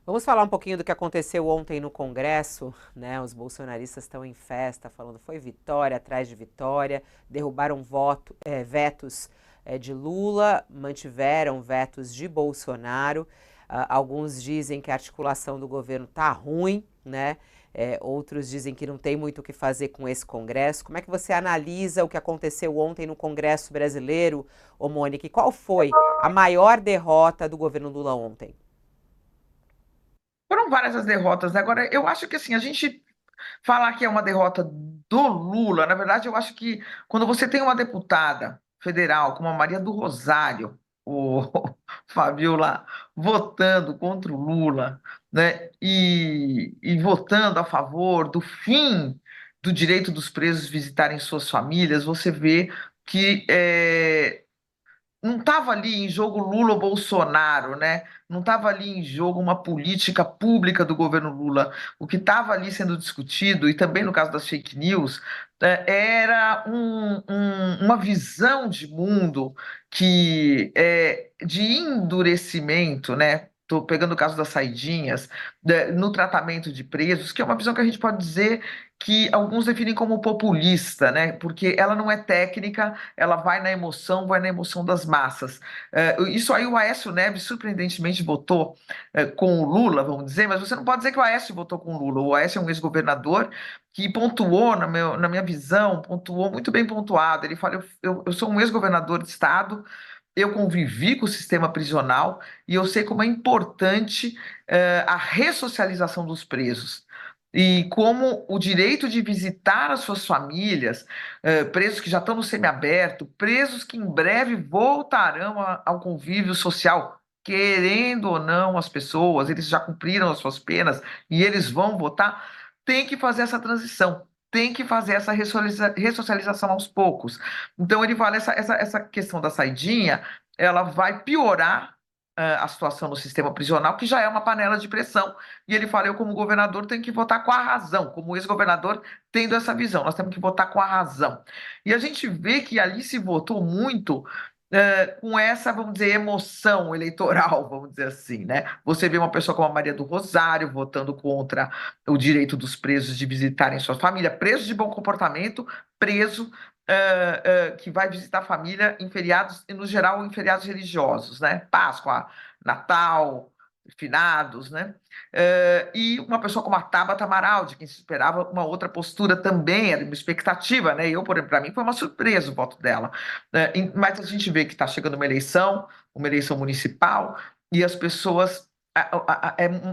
Vamos falar um pouquinho do que aconteceu ontem no Congresso, né? Os bolsonaristas estão em festa, falando foi vitória atrás de vitória, derrubaram vetos de Lula, mantiveram vetos de Bolsonaro. Alguns dizem que a articulação do governo tá ruim, né? Outros dizem que não tem muito o que fazer com esse Congresso. Como é que você analisa o que aconteceu ontem no Congresso brasileiro, ô Mônica? E qual foi a maior derrota do governo Lula ontem? Foram várias as derrotas, né? Agora, eu acho que assim, a gente falar que é uma derrota do Lula, na verdade, eu acho que quando você tem uma deputada federal como a Maria do Rosário, o Fabiola, votando contra o Lula, né? E votando a favor do fim do direito dos presos visitarem suas famílias, você vê que não estava ali em jogo Lula ou Bolsonaro, né? Não estava ali em jogo uma política pública do governo Lula. O que estava ali sendo discutido, e também no caso das fake news, era uma visão de mundo que de endurecimento, né? Estou pegando o caso das saidinhas, no tratamento de presos, que é uma visão que a gente pode dizer que alguns definem como populista, né? Porque ela não é técnica, ela vai na emoção das massas. Isso aí o Aécio Neves surpreendentemente votou com o Lula, vamos dizer, mas você não pode dizer que o Aécio votou com o Lula. O Aécio é um ex-governador que pontuou, na minha visão, pontuou muito bem pontuado. Ele fala: eu sou um ex-governador de estado. Eu convivi com o sistema prisional e eu sei como é importante a ressocialização dos presos. E como o direito de visitar as suas famílias, presos que já estão no semiaberto, presos que em breve voltarão ao convívio social, querendo ou não as pessoas, eles já cumpriram as suas penas e eles vão votar, tem que fazer essa transição. Tem que fazer essa ressocialização aos poucos. Então, ele fala: essa questão da saidinha, ela vai piorar a situação no sistema prisional, que já é uma panela de pressão. E ele fala: eu, como governador, tenho que votar com a razão, como ex-governador, tendo essa visão, nós temos que votar com a razão. E a gente vê que ali se votou muito com essa, vamos dizer, emoção eleitoral, vamos dizer assim, né? Você vê uma pessoa como a Maria do Rosário votando contra o direito dos presos de visitarem sua família, preso de bom comportamento, preso que vai visitar a família em feriados, e no geral em feriados religiosos, né? Páscoa, Natal, finados, né? E uma pessoa como a Tabata Amaral, de quem se esperava uma outra postura também, era uma expectativa, né? Eu, por exemplo, para mim foi uma surpresa o voto dela. Mas a gente vê que está chegando uma eleição municipal, e as pessoas.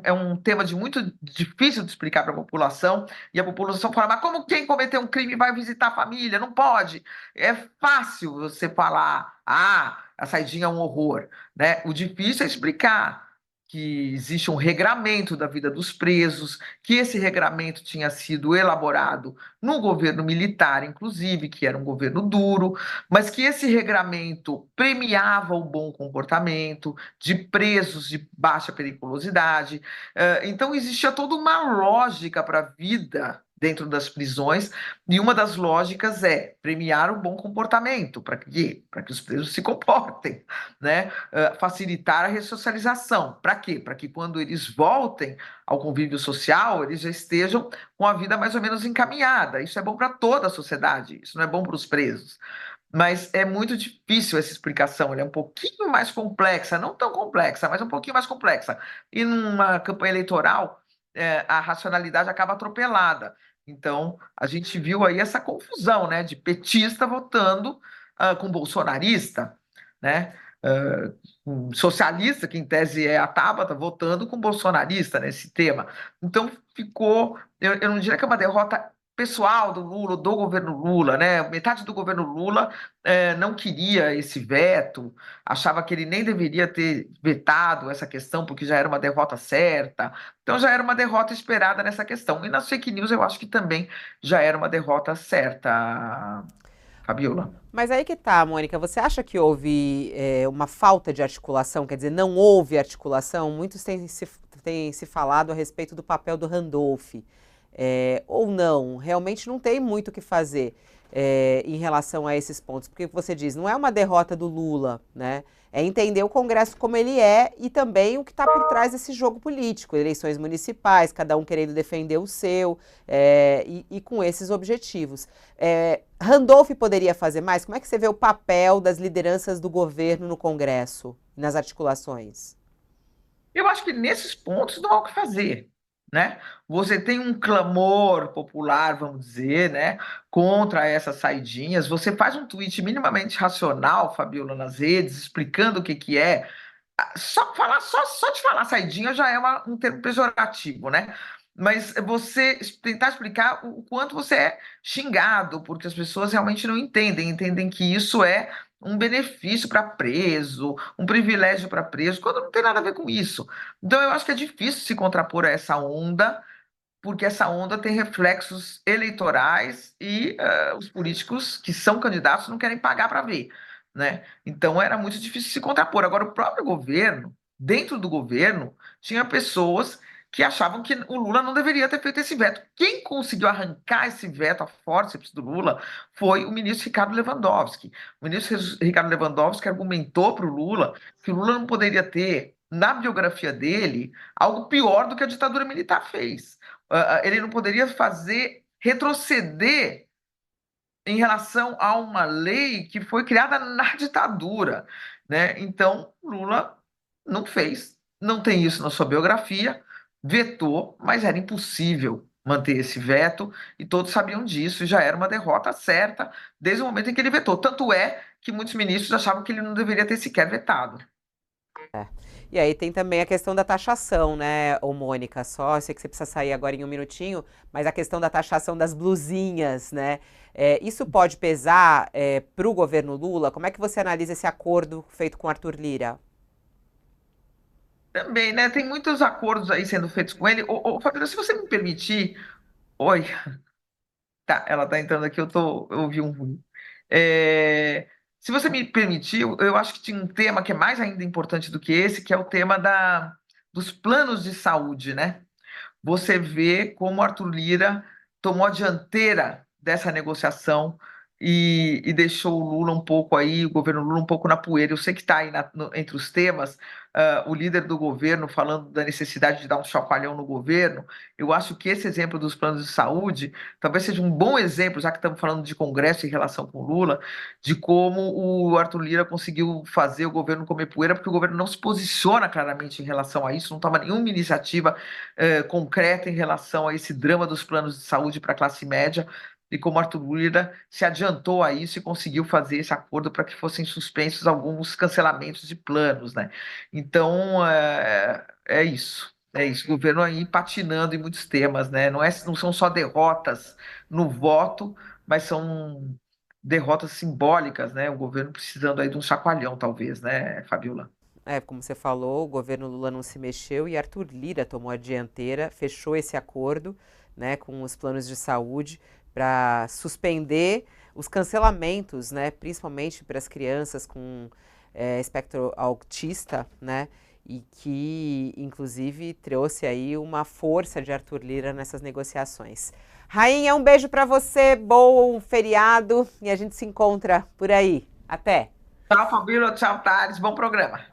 É um tema de muito difícil de explicar para a população, e a população fala: mas como quem cometeu um crime vai visitar a família? Não pode. É fácil você falar: ah, a saidinha é um horror, né? O difícil é explicar que existe um regramento da vida dos presos, que esse regramento tinha sido elaborado no governo militar, inclusive, que era um governo duro, mas que esse regramento premiava o bom comportamento de presos de baixa periculosidade. Então, existia toda uma lógica para a vida dentro das prisões, e uma das lógicas é premiar o bom comportamento. Para quê? Para que os presos se comportem, né? Facilitar a ressocialização. Para quê? Para que quando eles voltem ao convívio social, eles já estejam com a vida mais ou menos encaminhada. Isso é bom para toda a sociedade, isso não é bom para os presos. Mas é muito difícil essa explicação, ela é um pouquinho mais complexa, não tão complexa, mas um pouquinho mais complexa. E numa campanha eleitoral, a racionalidade acaba atropelada. Então, a gente viu aí essa confusão, né, de petista votando com bolsonarista, né? Um socialista, que em tese é a Tabata, votando com bolsonarista nesse tema. Então, ficou, eu não diria que é uma derrota pessoal do Lula, do governo Lula, né? Metade do governo Lula não queria esse veto, achava que ele nem deveria ter vetado essa questão, porque já era uma derrota certa. Então já era uma derrota esperada nessa questão. E nas fake news eu acho que também já era uma derrota certa, Fabiola. Mas aí que tá, Mônica, você acha que houve uma falta de articulação, quer dizer, não houve articulação? Muitos têm se falado a respeito do papel do Randolph, ou não, realmente não tem muito o que fazer em relação a esses pontos, porque você diz, não é uma derrota do Lula, né? É entender o Congresso como ele é e também o que está por trás desse jogo político, eleições municipais, cada um querendo defender o seu, e com esses objetivos. Randolph poderia fazer mais? Como é que você vê o papel das lideranças do governo no Congresso, nas articulações? Eu acho que nesses pontos não há o que fazer, né? Você tem um clamor popular, vamos dizer, né, contra essas saidinhas. Você faz um tweet minimamente racional, Fabiola, nas redes, explicando o que que é. Só de falar saidinha já é um termo pejorativo, né? Mas você tentar explicar o quanto você é xingado, porque as pessoas realmente não entendem que isso é um benefício para preso, um privilégio para preso, quando não tem nada a ver com isso. Então eu acho que é difícil se contrapor a essa onda, porque essa onda tem reflexos eleitorais e os políticos que são candidatos não querem pagar para ver, né? Então era muito difícil se contrapor. Agora, o próprio governo, dentro do governo, tinha pessoas que achavam que o Lula não deveria ter feito esse veto. Quem conseguiu arrancar esse veto a forceps do Lula foi o ministro Ricardo Lewandowski. O ministro Ricardo Lewandowski argumentou para o Lula que o Lula não poderia ter, na biografia dele, algo pior do que a ditadura militar fez. Ele não poderia fazer retroceder em relação a uma lei que foi criada na ditadura, né? Então, Lula não fez, não tem isso na sua biografia, vetou, mas era impossível manter esse veto e todos sabiam disso, e já era uma derrota certa desde o momento em que ele vetou. Tanto é que muitos ministros achavam que ele não deveria ter sequer vetado. E aí tem também a questão da taxação, né, ô Mônica? Só, eu sei que você precisa sair agora em um minutinho, mas a questão da taxação das blusinhas, né? Isso pode pesar para o governo Lula? Como é que você analisa esse acordo feito com Arthur Lira? Também, né? Tem muitos acordos aí sendo feitos com ele. Fabíola, se você me permitir. Oi, tá, ela tá entrando aqui, eu ouvi um ruim. Se você me permitir, eu acho que tinha um tema que é mais ainda importante do que esse, que é o tema dos planos de saúde, né? Você vê como Arthur Lira tomou a dianteira dessa negociação e deixou o Lula um pouco aí, o governo Lula um pouco na poeira. Eu sei que está aí entre os temas, o líder do governo falando da necessidade de dar um chacoalhão no governo. Eu acho que esse exemplo dos planos de saúde talvez seja um bom exemplo, já que estamos falando de Congresso em relação com o Lula, de como o Arthur Lira conseguiu fazer o governo comer poeira, porque o governo não se posiciona claramente em relação a isso, não toma nenhuma iniciativa concreta em relação a esse drama dos planos de saúde para a classe média, e como Arthur Lira se adiantou a isso e conseguiu fazer esse acordo para que fossem suspensos alguns cancelamentos de planos, né? Então, é isso. É isso, o governo aí patinando em muitos temas, né? Não são só derrotas no voto, mas são derrotas simbólicas, né? O governo precisando aí de um chacoalhão, talvez, né, Fabiola? Como você falou, o governo Lula não se mexeu e Arthur Lira tomou a dianteira, fechou esse acordo, né, com os planos de saúde para suspender os cancelamentos, né, principalmente para as crianças com espectro autista, né, e que, inclusive, trouxe aí uma força de Arthur Lira nessas negociações. Rainha, um beijo para você, bom feriado e a gente se encontra por aí. Até! Tchau, Fabiola. Tchau, Thales. Bom programa.